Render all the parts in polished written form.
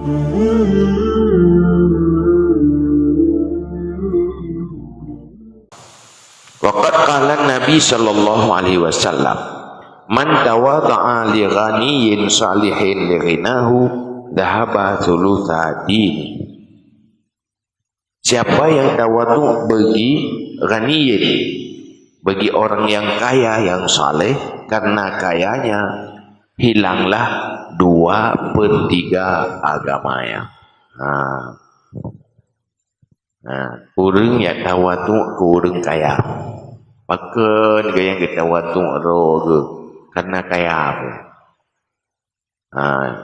Waqad qala Nabi sallallahu alaihi wasallam, man tawadha'a li ghaniyyin salihin li ghinahu dhahaba thulutha dini. Siapa yang tawadhu bagi ghaniyyin, bagi orang yang kaya yang saleh, karena kayanya hilanglah 2/3 agamanya. Orang yang tawadhu ke orang kaya, pakai dia yang kita tawadhu roh karena kaya apa?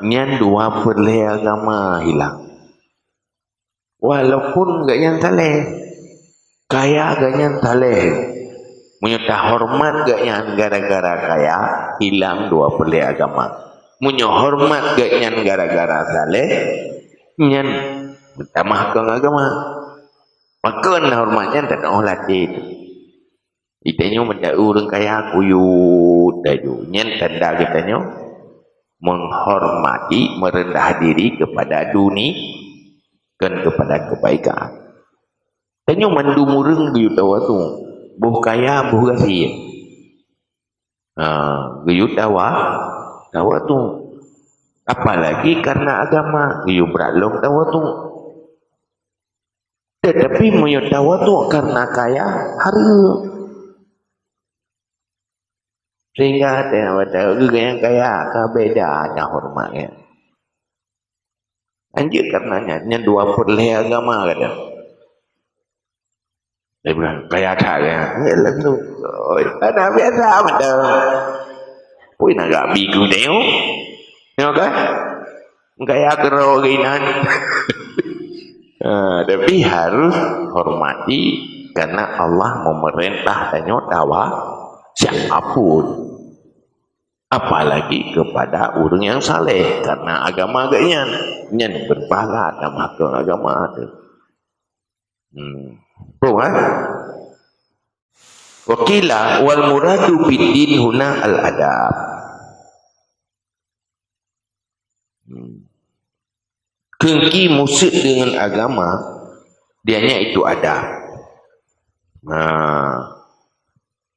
Nyan 2/3 agama hilang. Walaupun gak yang saleh, kaya gak yang saleh, punya hormat gak yang gara-gara kaya hilang 2/3 agama. Punya hormat gak yang gara-gara saleh, nyan tambahkan agama. Maka hormatnya tak nak latih. Itanya mendak orang kaya kuyut daju. Nyan tanda katanya menghormati, merendah diri kepada dunia dan kepada kebaikan. Tanya mandu murung guyut tawa tu, buh kaya buh kasih. Guyut tawa tu. Apalagi karena agama, guyut beralong tawa tu. Tetapi menyut tawa tu karena kaya harga. Sehingga tawa yang kaya beda ada hormatnya. Anjir karenanya 2/3 agama kata. Dia bilang kaya tak ya? Yalah tu. Ada biasa macam. Pui nak gak bigu tengok. Tengok kan? Kaya kerau kainan. Tapi harus hormati karena Allah memerintah tanya tawa siapapun. Apalagi kepada orang yang saleh karena agama agaknya nyan berpahala dalam agama ada. Wakila wal muradu biddin huna al adab. Kengki musik dengan agama dianya itu adab.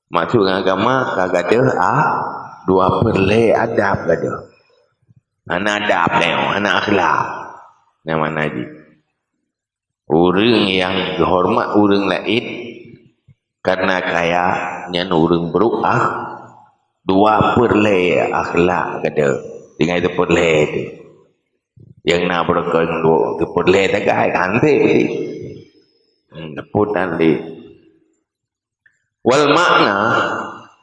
Maksud agama kagak ada 2/3 adab ada. Anak adab tengok, anak akhlak. Yang mana lagi? Orang yang dihormat orang lain karena kaya yang orang beruah 2/3 akhlak ada. Dengan itu 1/3 tu. Yang nak berkon 2/3 tak kaya kantik betul. Putan di. Wal makna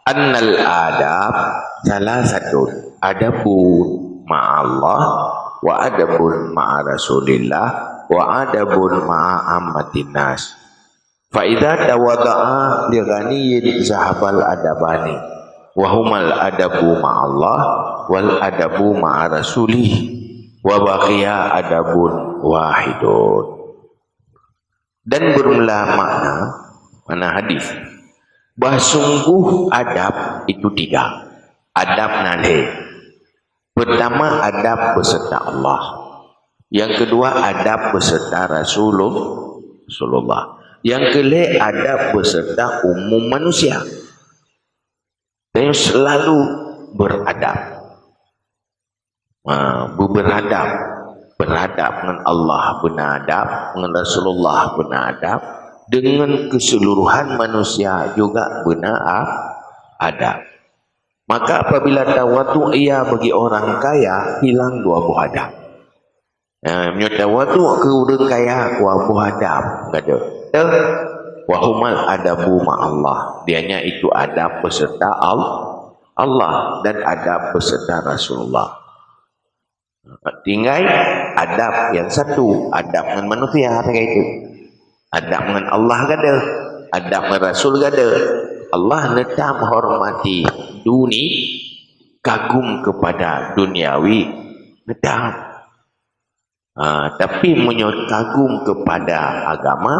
annal adab salah satu adabun ma'allah wa adabun ma'a rasulillah wa adabun ma'a ammatin nas. Fa idza tawadda'a li ghaniyyin zahabal adabani wa humal adabu ma'allah wal adabu ma'a rasulih wa baqiya adabun wahidun. Dan bermula mana hadis bahawa sungguh adab itu 3. Adab nalih. Pertama adab beserta Allah. Yang kedua adab beserta Rasulullah. Yang kelima adab beserta umum manusia. Dan selalu beradab. Beradab dengan Allah beradab, dengan Rasulullah beradab, dengan keseluruhan manusia juga benar adab. Maka apabila tawadhu ia bagi orang kaya hilang 2 buah adab. Tawadhu ke orang kaya 2 buah adab kata. Wa humal adabu ma'allah. Dianya itu adab beserta Allah dan adab beserta Rasulullah. Tinggal adab yang satu, adab dengan manusia kayak itu. Adab dengan Allah gada, adab dengan Rasul gada. Allah letak menghormati dunia, kagum kepada duniawi, letak. Tapi menyot kagum kepada agama,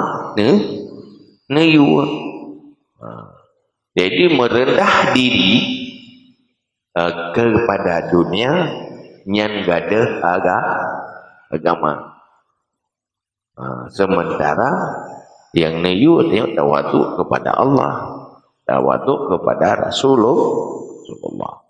neyu. Jadi merendah diri kepada dunia, nyan gada agama. Sementara yang niyu dia tawaduk kepada Allah, tawaduk kepada Rasulullah.